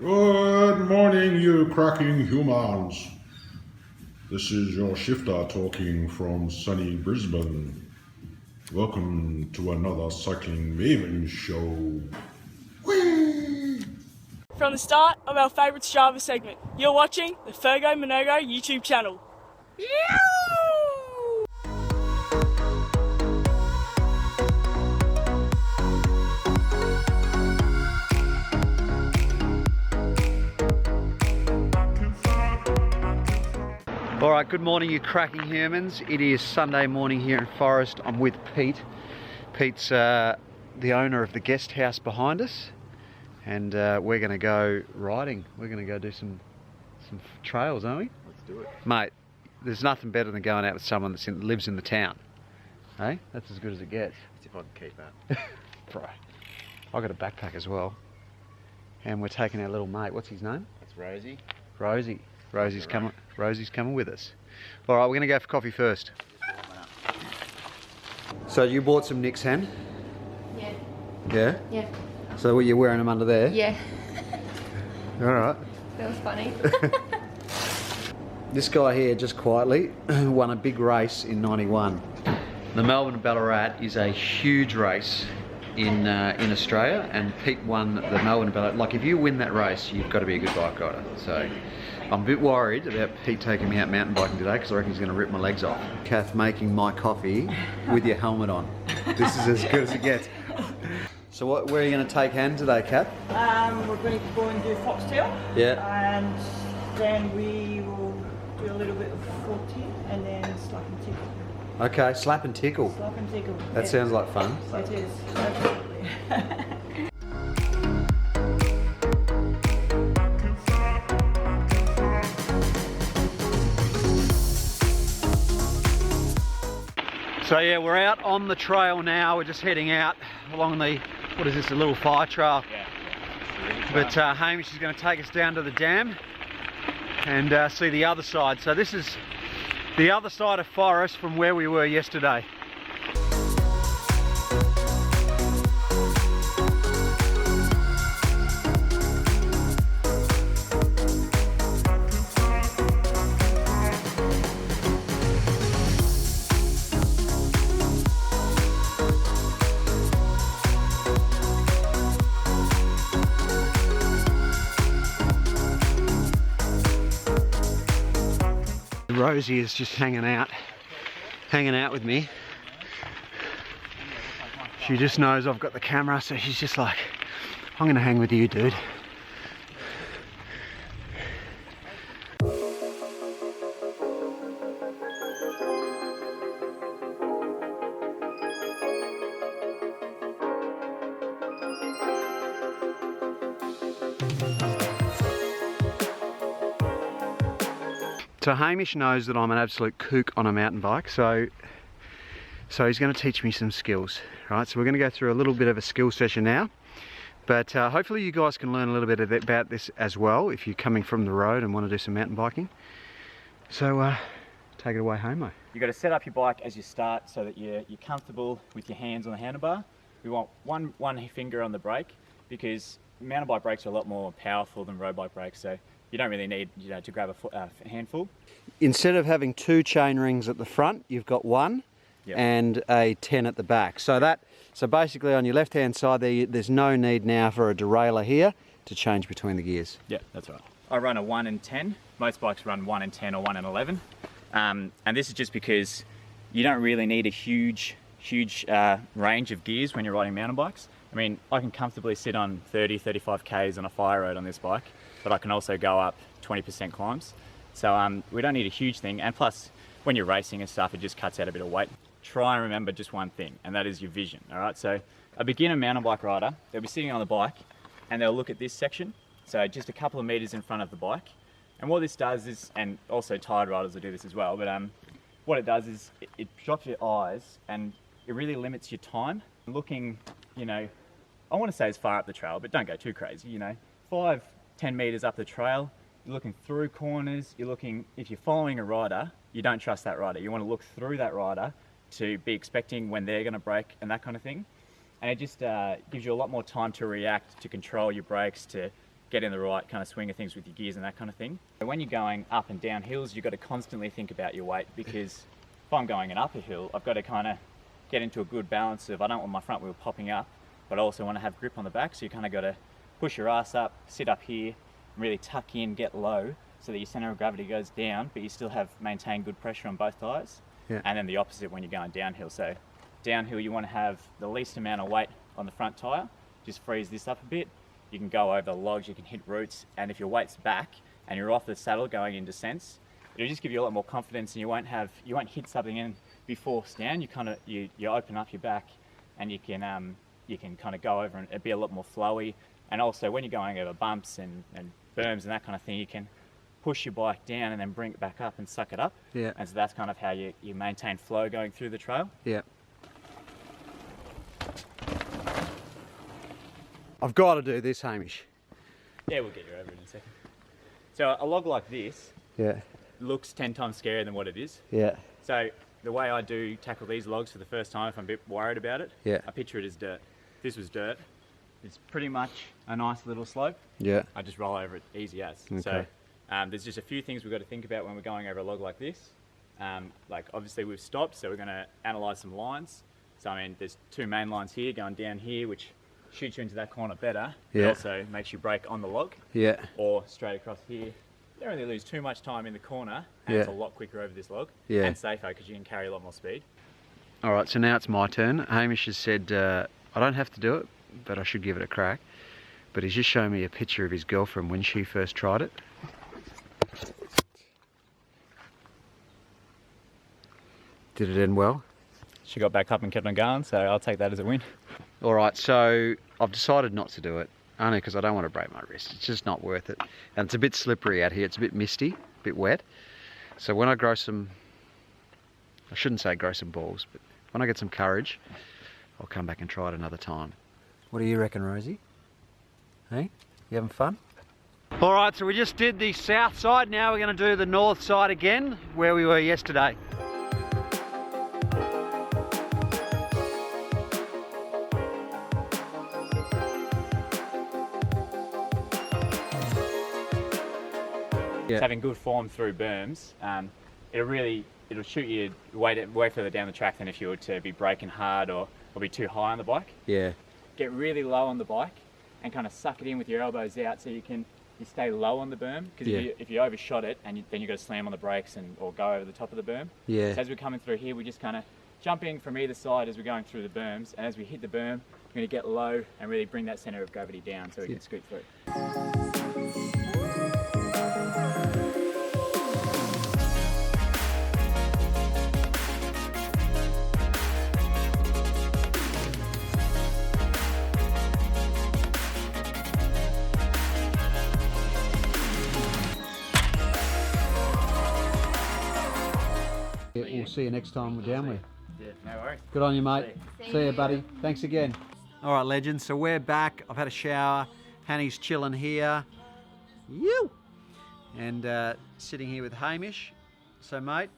Good morning, you cracking humans. This is your shifter talking from sunny Brisbane. Welcome to another Cycling Maven show. Whee! From the start of our favourite Strava segment, you're watching the Fergo Monogo YouTube channel. Alright, good morning you cracking humans. It is Sunday morning here in Forest. I'm with Pete. Pete's the owner of the guest house behind us, and we're going to go riding. We're going to go do some trails, aren't we? Let's do it. Mate, there's nothing better than going out with someone that lives in the town. Hey? That's as good as it gets. See if I can keep that. Bro, I've got a backpack as well. And we're taking our little mate. What's his name? That's Rosie. Rosie. Rosie's coming with us. All right, we're going to go for coffee first. So you bought some Nick's hen? Yeah. Yeah? Yeah. So what, you're wearing them under there? Yeah. All right. That was funny. This guy here, just quietly, won a big race in '91. The Melbourne Ballarat is a huge race in Australia, and Pete won the Melbourne Ballarat. Like, if you win that race, you've got to be a good bike rider. So I'm a bit worried about Pete taking me out mountain biking today, because I reckon he's going to rip my legs off. Kath making my coffee with your helmet on. This is as good as it gets. So where are you going to take hand today, Kath? We're going to go and do foxtail. Yeah. And then we will do a little bit of 40 and then slap and tickle. Okay, slap and tickle. Slap and tickle. That sounds like fun. It is, absolutely. So yeah, we're out on the trail now. We're just heading out along the, what is this, a little fire trail. Yeah. But Hamish is going to take us down to the dam and see the other side. So this is the other side of Forest from where we were yesterday. Rosie is just hanging out with me. She just knows I've got the camera, so she's just like, I'm gonna hang with you, dude. So Hamish knows that I'm an absolute kook on a mountain bike, so he's going to teach me some skills, right? So we're going to go through a little bit of a skill session now, but hopefully you guys can learn a little bit about this as well if you're coming from the road and want to do some mountain biking. So take it away, Homo. You've got to set up your bike as you start so that you're comfortable with your hands on the handlebar. We want one finger on the brake, because mountain bike brakes are a lot more powerful than road bike brakes, so you don't really need, to grab a handful. Instead of having two chain rings at the front, you've got one. Yep. And a 10 at the back. So basically on your left hand side there's no need now for a derailleur here to change between the gears. Yeah, that's right. I run a 1 and 10. Most bikes run 1 and 10 or 1 and 11. And this is just because you don't really need a huge range of gears when you're riding mountain bikes. I mean, I can comfortably sit on 30-35 Ks on a fire road on this bike, but I can also go up 20% climbs. So we don't need a huge thing, and plus when you're racing and stuff, it just cuts out a bit of weight. Try and remember just one thing, and that is your vision. All right, so a beginner mountain bike rider, they'll be sitting on the bike and they'll look at this section, so just a couple of meters in front of the bike. And what this does is, and also tired riders will do this as well, but what it does is it drops your eyes and it really limits your time. Looking, I want to say as far up the trail, but don't go too crazy, 5-10 meters up the trail, you're looking through corners, if you're following a rider, you don't trust that rider. You want to look through that rider to be expecting when they're going to brake and that kind of thing. And it just gives you a lot more time to react, to control your brakes, to get in the right kind of swing of things with your gears and that kind of thing. When you're going up and down hills, you've got to constantly think about your weight, because if I'm going an upper hill, I've got to kind of get into a good balance of, I don't want my front wheel popping up, but I also want to have grip on the back. So you kind of got to push your ass up, sit up here, really tuck in, get low, so that your center of gravity goes down, but you still have maintained good pressure on both tires. Yeah. And then the opposite when you're going downhill. So downhill, you want to have the least amount of weight on the front tire. Just freeze this up a bit. You can go over the logs, you can hit roots, and if your weight's back and you're off the saddle going in descents, it'll just give you a lot more confidence, and you won't hit something and be forced down. You open up your back, and you can kind of go over and it'll be a lot more flowy. And also when you're going over bumps and berms and that kind of thing, you can push your bike down and then bring it back up and suck it up. Yeah. And so that's kind of how you maintain flow going through the trail. Yeah. I've got to do this, Hamish. Yeah, we'll get you over in a second. So a log like this Yeah. looks 10 times scarier than what it is. Yeah. So the way I do tackle these logs for the first time, if I'm a bit worried about it, Yeah. I picture it as dirt. This was dirt. It's pretty much a nice little slope. Yeah. I just roll over it easy as. Okay. So there's just a few things we've got to think about when we're going over a log like this. Like obviously we've stopped, so we're going to analyse some lines. So I mean, there's two main lines here going down here, which shoots you into that corner better. Yeah. It also makes you brake on the log. Yeah. Or straight across here. You don't really lose too much time in the corner, and Yeah. it's a lot quicker over this log. Yeah. And safer, because you can carry a lot more speed. All right, so now it's my turn. Hamish has said I don't have to do it, but I should give it a crack. But he's just shown me a picture of his girlfriend when she first tried it. Did it end well? She got back up and kept on going, so I'll take that as a win. All right, so I've decided not to do it, only because I don't want to break my wrist. It's just not worth it. And it's a bit slippery out here. It's a bit misty, a bit wet. So when I grow some, I shouldn't say grow some balls, but when I get some courage, I'll come back and try it another time. What do you reckon, Rosie? Hey, you having fun? All right, so we just did the south side. Now we're going to do the north side again, where we were yesterday. Yeah. Having good form through berms, it'll shoot you way further down the track than if you were to be braking hard or be too high on the bike. Yeah. Get really low on the bike and kind of suck it in with your elbows out, so you stay low on the berm, because if you overshot it then you've got to slam on the brakes or go over the top of the berm. Yeah. So as we're coming through here, we're just kind of jumping from either side as we're going through the berms, and as we hit the berm, we're going to get low and really bring that center of gravity down so we can scoot through. We'll see you next time we're down there. Yeah, no worries. Good on you, mate. See See you, you. buddy. Thanks again. All right, legends. So we're back. I've had a shower. Hanny's chilling here. You. And sitting here with Hamish. So, mate,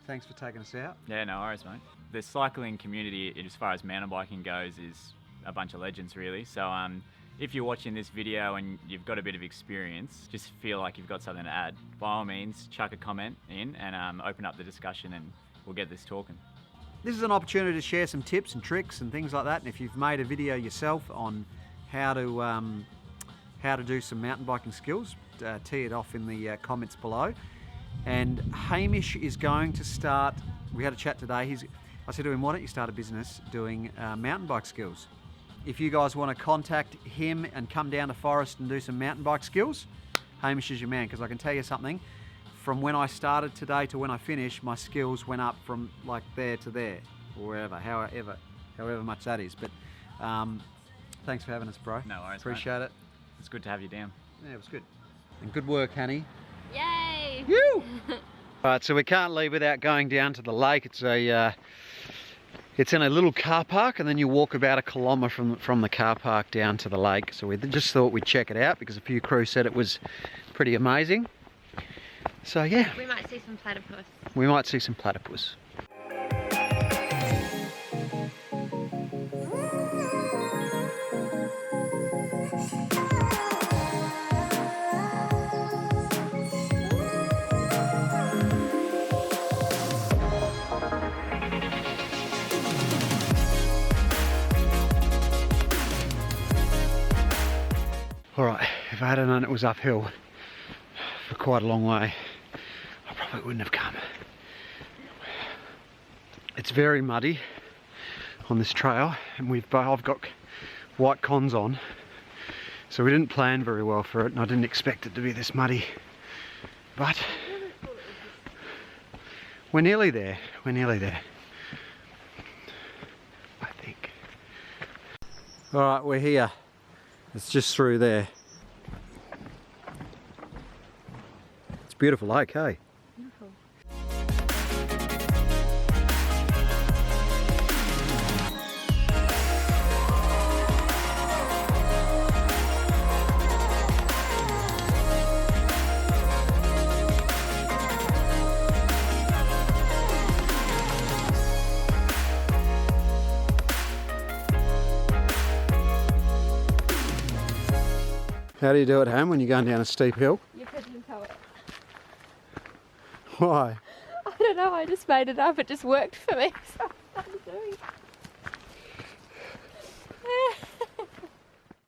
thanks for taking us out. Yeah, no worries, mate. The cycling community, as far as mountain biking goes, is a bunch of legends, really. So if you're watching this video and you've got a bit of experience, just feel like you've got something to add, by all means, chuck a comment in and open up the discussion, and we'll get this talking. This is an opportunity to share some tips and tricks and things like that. And if you've made a video yourself on how to do some mountain biking skills, tee it off in the comments below. And Hamish is going to start. We had a chat today. I said to him, "Why don't you start a business doing mountain bike skills?" If you guys want to contact him and come down to Forest and do some mountain bike skills, Hamish is your man, because I can tell you something. From when I started today to when I finished, my skills went up from like there to there, or wherever, however much that is. But thanks for having us, bro. No worries, Appreciate it. It's good to have you down. Yeah, it was good. And good work, Hanny. Yay! You. All right, so we can't leave without going down to the lake. It's in a little car park, and then you walk about 1 kilometre from the car park down to the lake. So we just thought we'd check it out, because a few crew said it was pretty amazing. So yeah, We might see some platypus. we might see some platypus. If I had known it was uphill for quite a long way, I probably wouldn't have come. It's very muddy on this trail, and I've got white cons on, so we didn't plan very well for it, and I didn't expect it to be this muddy. But we're nearly there. We're nearly there, I think. All right, we're here. It's just through there. It's beautiful lake, hey? Beautiful. How do you do it, Ham, when you're going down a steep hill? You're pigeon poet. Why? I don't know, I just made it up. It just worked for me. So I'm doing.